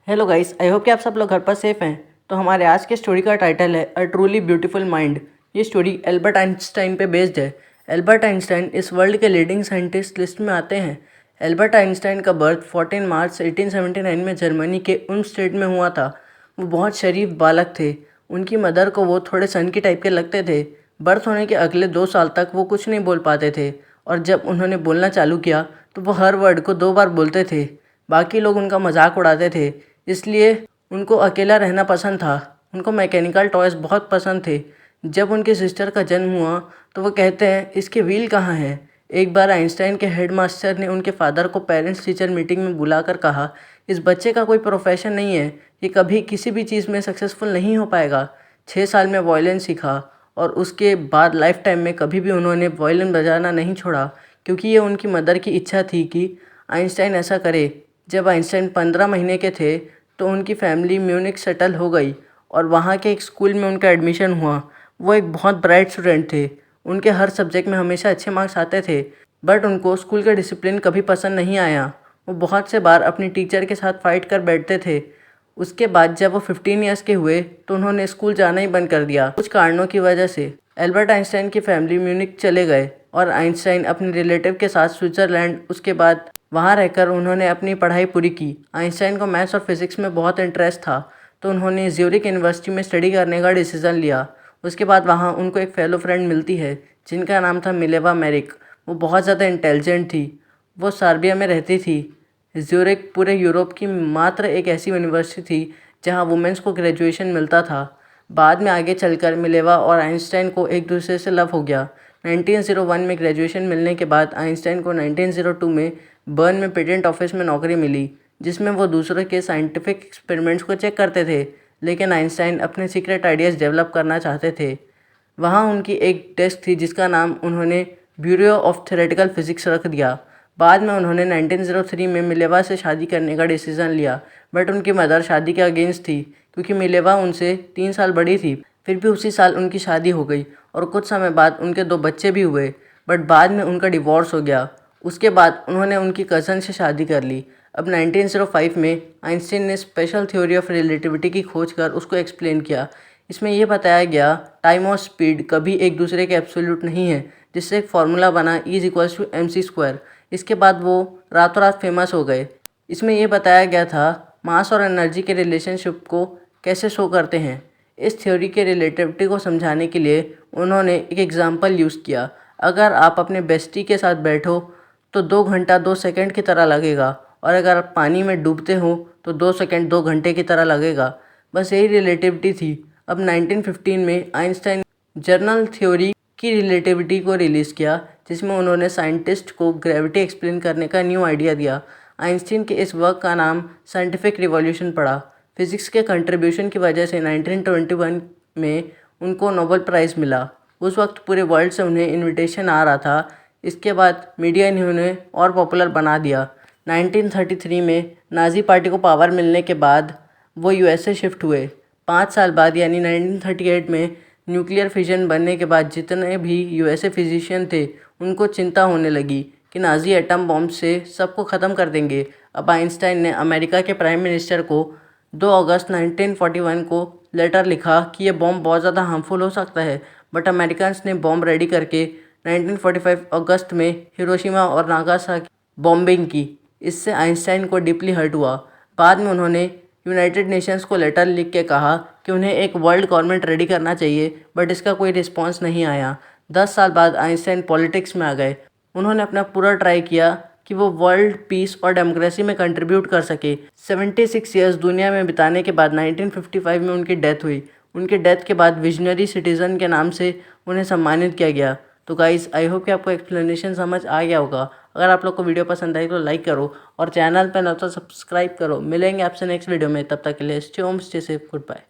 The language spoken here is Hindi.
हेलो गाइस, आई होप कि आप सब लोग घर पर सेफ हैं। तो हमारे आज के स्टोरी का टाइटल है अ ट्रूली ब्यूटीफुल माइंड। ये स्टोरी एल्बर्ट आइंस्टाइन पे बेस्ड है। एल्बर्ट आइंस्टाइन इस वर्ल्ड के लीडिंग साइंटिस्ट लिस्ट में आते हैं। एल्बर्ट आइंस्टाइन का बर्थ 14 मार्च 1879 में जर्मनी के उल्म स्टेट में हुआ था। वो बहुत शरीफ बालक थे। उनकी मदर को वो थोड़े सन की टाइप के लगते थे। बर्थ होने के अगले 2 साल तक वो कुछ नहीं बोल पाते थे, और जब उन्होंने बोलना चालू किया तो वो हर वर्ड को 2 बार बोलते थे। बाकी लोग उनका मजाक उड़ाते थे, इसलिए उनको अकेला रहना पसंद था। उनको मैकेनिकल टॉयज़ बहुत पसंद थे। जब उनकी सिस्टर का जन्म हुआ तो वो कहते हैं, इसके व्हील कहाँ हैं। एक बार आइंस्टाइन के हेडमास्टर ने उनके फादर को पेरेंट्स टीचर मीटिंग में बुलाकर कहा, इस बच्चे का कोई प्रोफेशन नहीं है, ये कभी किसी भी चीज़ में सक्सेसफुल नहीं हो पाएगा। 6 साल में वायलिन सीखा और उसके बाद लाइफ टाइम में कभी भी उन्होंने वायलिन बजाना नहीं छोड़ा, क्योंकि ये उनकी मदर की इच्छा थी कि आइंस्टाइन ऐसा करे। जब आइंस्टाइन 15 महीने के थे तो उनकी फैमिली म्यूनिख सेटल हो गई और वहाँ के एक स्कूल में उनका एडमिशन हुआ। वो एक बहुत ब्राइट स्टूडेंट थे। उनके हर सब्जेक्ट में हमेशा अच्छे मार्क्स आते थे, बट उनको स्कूल का डिसिप्लिन कभी पसंद नहीं आया। वो बहुत से बार अपनी टीचर के साथ फाइट कर बैठते थे। उसके बाद जब वो 15 ईयर्स के हुए तो उन्होंने स्कूल जाना ही बंद कर दिया कुछ कारणों की वजह से। एल्बर्ट आइंस्टाइन की फैमिली म्यूनिख चले गए और आइंस्टाइन अपने रिलेटिव के साथ स्विट्ज़रलैंड, उसके बाद वहाँ रहकर उन्होंने अपनी पढ़ाई पूरी की। आइंस्टाइन को मैथ्स और फिज़िक्स में बहुत इंटरेस्ट था, तो उन्होंने ज्यूरिख यूनिवर्सिटी में स्टडी करने का डिसीज़न लिया। उसके बाद वहाँ उनको एक फेलो फ्रेंड मिलती है जिनका नाम था मिलेवा मेरिक। वो बहुत ज़्यादा इंटेलिजेंट थी। वो सर्बिया में रहती थी। ज्यूरिख पूरे यूरोप की मात्र एक ऐसी यूनिवर्सिटी थी जहाँ वुमेंस को ग्रेजुएशन मिलता था। बाद में आगे चलकर मिलेवा और आइंस्टाइन को एक दूसरे से लव हो गया। 1901 में ग्रेजुएशन मिलने के बाद आइंस्टाइन को 1902 में बर्न में पेटेंट ऑफिस में नौकरी मिली, जिसमें वो दूसरों के साइंटिफिक एक्सपेरिमेंट्स को चेक करते थे। लेकिन आइंस्टाइन अपने सीक्रेट आइडियाज़ डेवलप करना चाहते थे। वहाँ उनकी एक डेस्क थी जिसका नाम उन्होंने ब्यूरो ऑफ थ्योरेटिकल फिजिक्स रख दिया। बाद में उन्होंने 1903 में मिलेवा से शादी करने का डिसीज़न लिया, बट उनकी मदर शादी के अगेंस्ट थी क्योंकि मिलेवा उनसे 3 साल बड़ी थी। फिर भी उसी साल उनकी शादी हो गई और कुछ समय बाद उनके 2 बच्चे भी हुए, बट बाद में उनका डिवोर्स हो गया। उसके बाद उन्होंने उनकी कज़न से शादी कर ली। अब 1905 में आइंस्टीन ने स्पेशल थ्योरी ऑफ रिलेटिविटी की खोज कर उसको एक्सप्लेन किया। इसमें यह बताया गया टाइम और स्पीड कभी एक दूसरे के एब्सोल्यूट नहीं है, जिससे एक फार्मूला बना E=mc²। इसके बाद वो रातों रात फेमस हो गए। इसमें यह बताया गया था मास और एनर्जी के रिलेशनशिप को कैसे शो करते हैं। इस थ्योरी के रिलेटिविटी को समझाने के लिए उन्होंने एक एग्जाम्पल यूज़ किया। अगर आप अपने बेस्टी के साथ बैठो तो 2 घंटा 2 सेकंड की तरह लगेगा, और अगर आप पानी में डूबते हो तो 2 सेकंड 2 घंटे की तरह लगेगा। बस यही रिलेटिविटी थी। अब 1915 में आइंस्टाइन जनरल थ्योरी की रिलेटिविटी को रिलीज़ किया, जिसमें उन्होंने साइंटिस्ट को ग्रेविटी एक्सप्लेन करने का न्यू आइडिया दिया। आइंस्टीन के इस वर्क का नाम साइंटिफिक रिवॉल्यूशन पड़ा। फिज़िक्स के कंट्रीब्यूशन की वजह से 1921 में उनको नोबेल प्राइज़ मिला। उस वक्त पूरे वर्ल्ड से उन्हें इनविटेशन आ रहा था। इसके बाद मीडिया ने उन्हें और पॉपुलर बना दिया। 1933 में नाज़ी पार्टी को पावर मिलने के बाद वो यूएसए शिफ्ट हुए। 5 साल बाद यानी 1938 में न्यूक्लियर फिजन बनने के बाद जितने भी यूएसए फिजिशियन थे उनको चिंता होने लगी कि नाज़ी एटम बॉम्ब से सबको ख़त्म कर देंगे। अब आइंस्टाइन ने अमेरिका के प्राइम मिनिस्टर को 2 अगस्त 1941 को लेटर लिखा कि ये बॉम्ब बहुत ज़्यादा हार्मफुल हो सकता है, बट अमेरिकन्स ने बॉम्ब रेडी करके 1945 अगस्त में हिरोशिमा और नागासाकी बॉम्बिंग की। इससे आइंस्टाइन को डीपली हर्ट हुआ। बाद में उन्होंने यूनाइटेड नेशंस को लेटर लिख के कहा कि उन्हें एक वर्ल्ड गवर्नमेंट रेडी करना चाहिए, बट इसका कोई रिस्पांस नहीं आया। 10 साल बाद आइंस्टाइन पॉलिटिक्स में आ गए। उन्होंने अपना पूरा ट्राई किया कि वो वर्ल्ड पीस और डेमोक्रेसी में कंट्रीब्यूट कर सके। 76 ईयर्स दुनिया में बिताने के बाद 1955 में उनकी डेथ हुई। उनके डेथ के बाद विजनरी सिटीज़न के नाम से उन्हें सम्मानित किया गया। तो गाइस, आई होप कि आपको एक्सप्लेनेशन समझ आ गया होगा। अगर आप लोग को वीडियो पसंद आई तो लाइक करो और चैनल पर न तो सब्सक्राइब करो। मिलेंगे आपसे नेक्स्ट वीडियो में, तब तक के लिए stay home stay safe, good bye.